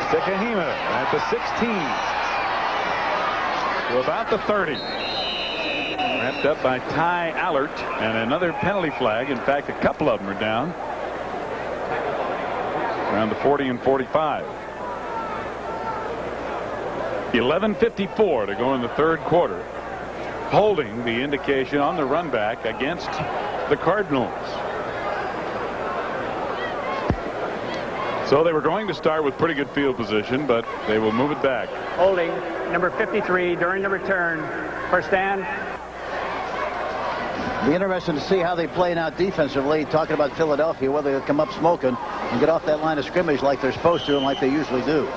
Sekahima at the 16. To about the 30. Wrapped up by Ty Allert, and another penalty flag. In fact, a couple of them are down. Around the 40 and 45. 11:54 to go in the third quarter. Holding the indication on the run back against the Cardinals. So they were going to start with pretty good field position, but they will move it back. Holding number 53 during the return. First down. Be interesting to see how they play now defensively. Talking about Philadelphia, whether they'll come up smoking and get off that line of scrimmage like they're supposed to and like they usually do.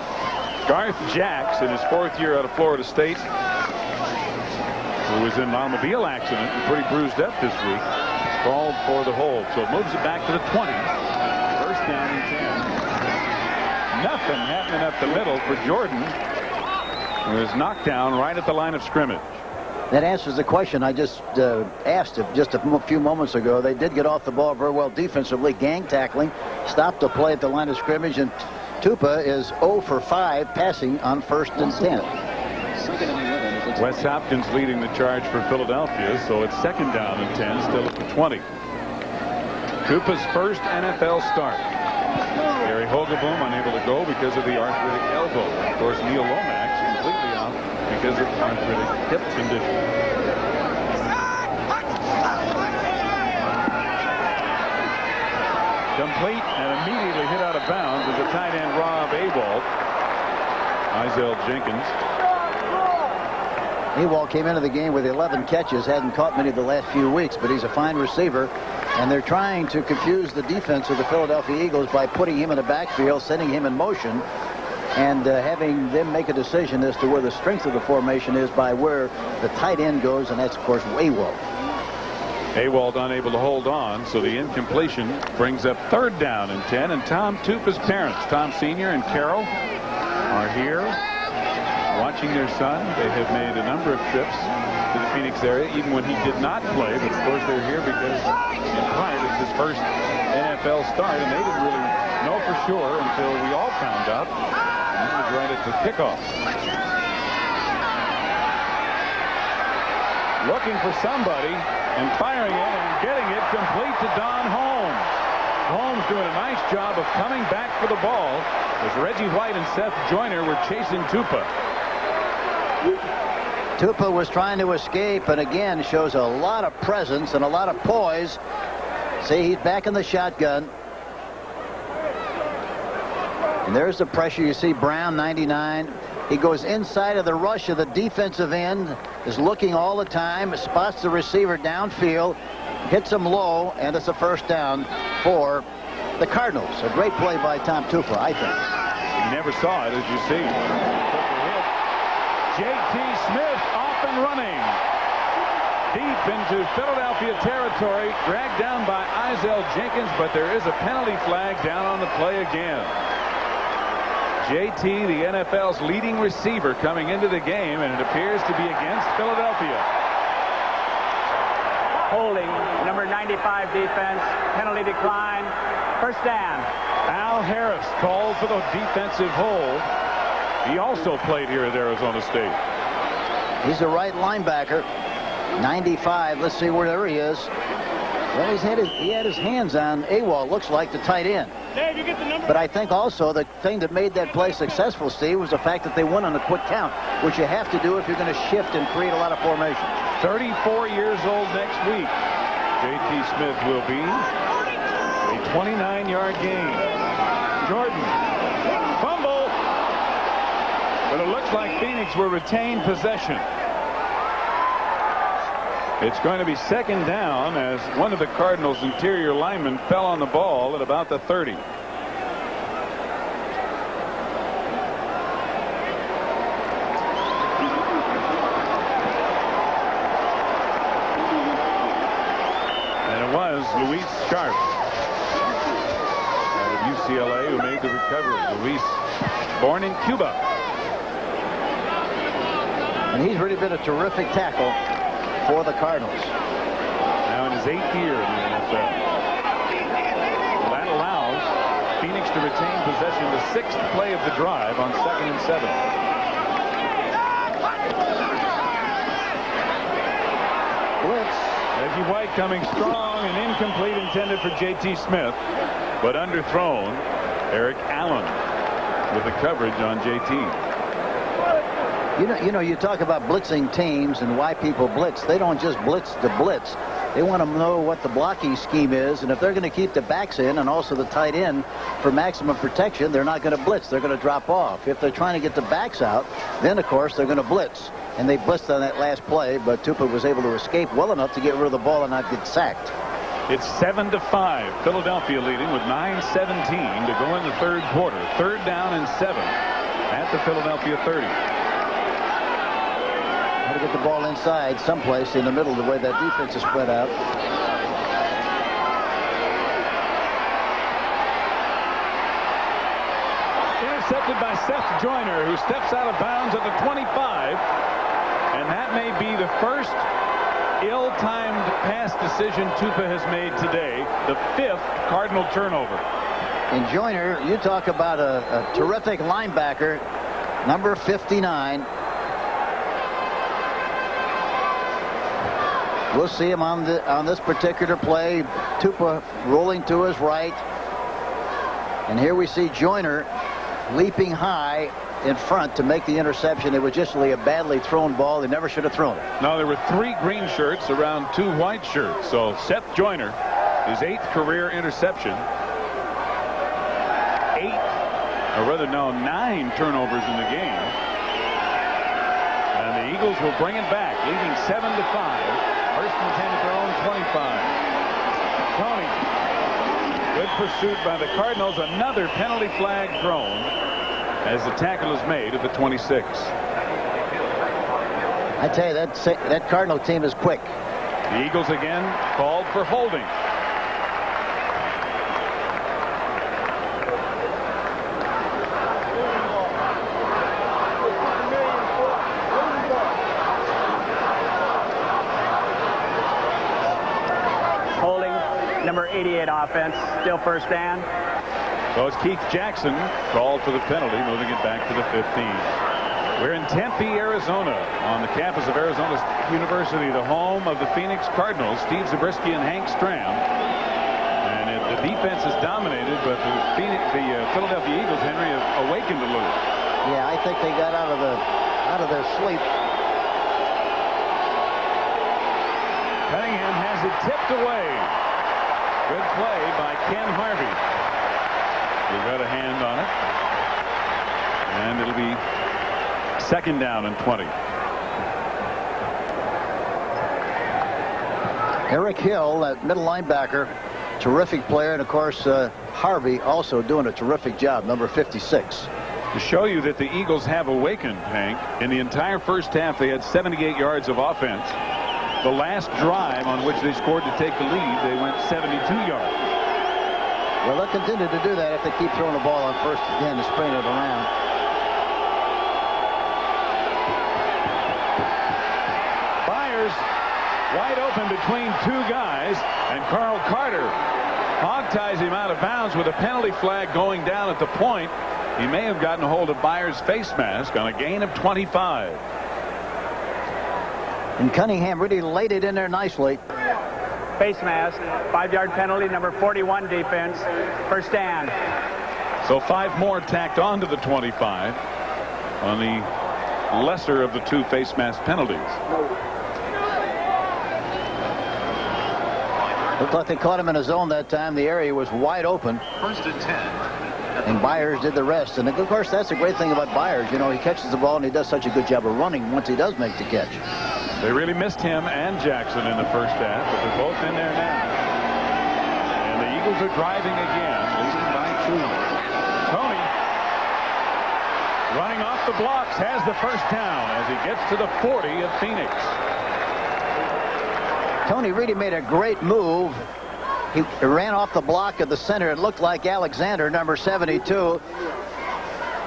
Garth Jacks, in his 4th year out of Florida State, who was in an automobile accident and pretty bruised up this week, called for the hold. So it moves it back to the 20. First down and 10. Nothing happening up the middle for Jordan, who is knocked down right at the line of scrimmage. That answers the question I just asked just a few moments ago. They did get off the ball very well defensively, gang tackling, stopped the play at the line of scrimmage, and Tupa is 0 for 5 passing on 1st and 10. Wes Hopkins leading the charge for Philadelphia, so it's 2nd down and 10, still at the 20. Tupa's first NFL start. Gary Hogeboom unable to go because of the arthritic elbow. Of course, Neil Lomax completely out because of arthritic hip condition. Complete and immediately hit out of bounds as the tight end Rob Awald. Isaiah Jenkins. Awald came into the game with 11 catches, hadn't caught many the last few weeks, but he's a fine receiver. And they're trying to confuse the defense of the Philadelphia Eagles by putting him in the backfield, sending him in motion, and having them make a decision as to where the strength of the formation is by where the tight end goes, and that's, of course, Awald. Awald unable to hold on, so the incompletion brings up 3rd down and 10, and Tom Tupa's parents, Tom Sr. and Carol, are here watching their son. They have made a number of trips to the Phoenix area, even when he did not play, but of course they're here because in part it's his first NFL start, and they didn't really know for sure until we all found out. And it was right at the kickoff. Looking for somebody and firing it and getting it complete to Don Holmes. Holmes doing a nice job of coming back for the ball as Reggie White and Seth Joyner were chasing Tupa. Tupa was trying to escape, and again shows a lot of presence and a lot of poise. See, he's back in the shotgun. And there's the pressure. You see Brown, 99. He goes inside of the rush of the defensive end, is looking all the time, spots the receiver downfield, hits him low, and it's a first down for the Cardinals. A great play by Tom Tupa, I think. You never saw it, as you see. J.T. Smith off and running. Deep into Philadelphia territory, dragged down by Isaiah Jenkins, but there is a penalty flag down on the play again. J.T., the NFL's leading receiver, coming into the game, and it appears to be against Philadelphia. Holding number 95 defense. Penalty decline. First down. Al Harris called for the defensive hold. He also played here at Arizona State. He's a right linebacker. 95. Let's see where he is. Well, he had his hands on Awald, looks like, the tight end. Dave, you get the number. But I think also the thing that made that play successful, Steve, was the fact that they won on a quick count, which you have to do if you're going to shift and create a lot of formation. 34 years old next week. J.T. Smith will be a 29-yard gain. Jordan. Fumble. But it looks like Phoenix will retain possession. It's going to be 2nd down as one of the Cardinals' interior linemen fell on the ball at about the 30. And it was Luis Sharp out of UCLA who made the recovery. Luis, born in Cuba. And he's really been a terrific tackle for the Cardinals. Now in his 8th year in the NFL. That allows Phoenix to retain possession, the 6th play of the drive on 2nd and 7. Blitz. Reggie White coming strong and incomplete, intended for J.T. Smith, but underthrown. Eric Allen with the coverage on J.T. You talk about blitzing teams and why people blitz. They don't just blitz to blitz. They want to know what the blocking scheme is, and if they're going to keep the backs in and also the tight end for maximum protection, they're not going to blitz. They're going to drop off. If they're trying to get the backs out, then of course they're going to blitz. And they blitzed on that last play, but Tupa was able to escape well enough to get rid of the ball and not get sacked. It's 7-5. Philadelphia leading with 9:17 to go in the 3rd quarter. 3rd down and 7 at the Philadelphia 30. Got to get the ball inside someplace in the middle, the way that defense is spread out. Intercepted by Seth Joyner, who steps out of bounds at the 25. And that may be the first ill-timed pass decision Tupa has made today. The 5th Cardinal turnover. And Joyner, you talk about a terrific linebacker, number 59. We'll see him on this particular play. Tupa rolling to his right. And here we see Joyner leaping high in front to make the interception. It was just a badly thrown ball. They never should have thrown it. No, there were 3 green shirts around 2 white shirts. So Seth Joyner, his 8th career interception. 9 turnovers in the game. And the Eagles will bring it back, leading 7-5. First and 10 at their own 25. Tony. Good pursuit by the Cardinals. Another penalty flag thrown as the tackle is made at the 26. I tell you, that Cardinal team is quick. The Eagles again called for holding. Holding, number 88 offense, still 1st down. So it's Keith Jackson called for the penalty, moving it back to the 15. We're in Tempe, Arizona, on the campus of Arizona University, the home of the Phoenix Cardinals, Steve Zabriskie and Hank Stram. And the defense is dominated, but the Philadelphia Eagles, Henry, have awakened a little. Yeah, I think they got out of their sleep. Cunningham has it tipped away. Good play by Ken Harvey. We've got a hand on it. And it'll be 2nd down and 20. Eric Hill, that middle linebacker, terrific player. And, of course, Harvey also doing a terrific job, number 56. To show you that the Eagles have awakened, Hank, in the entire first half, they had 78 yards of offense. The last drive on which they scored to take the lead, they went 72 yards. Well, they'll continue to do that if they keep throwing the ball on 1st again to spring it around. Byers wide open between 2 guys, and Carl Carter hog-ties him out of bounds with a penalty flag going down at the point. He may have gotten a hold of Byers' face mask on a gain of 25. And Cunningham really laid it in there nicely. Face mask, 5-yard penalty, number 41 defense, 1st down. So 5 more tacked onto the 25 on the lesser of the 2 face mask penalties. Looked like they caught him in a zone that time. The area was wide open. 1st and 10. And Byers did the rest. And, of course, that's the great thing about Byers. You know, he catches the ball, and he does such a good job of running once he does make the catch. They really missed him and Jackson in the first half, but they're both in there now. And the Eagles are driving again, leading by 2. Tony, running off the blocks, has the 1st down as he gets to the 40 of Phoenix. Tony really made a great move. He ran off the block of the center. It looked like Alexander, number 72.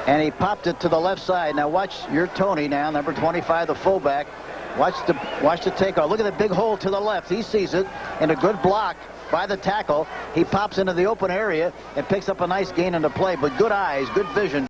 And he popped it to the left side. Now watch your Tony now, number 25, the fullback. Watch the takeoff. Look at the big hole to the left. He sees it, and a good block by the tackle. He pops into the open area and picks up a nice gain in the play, but good eyes, good vision.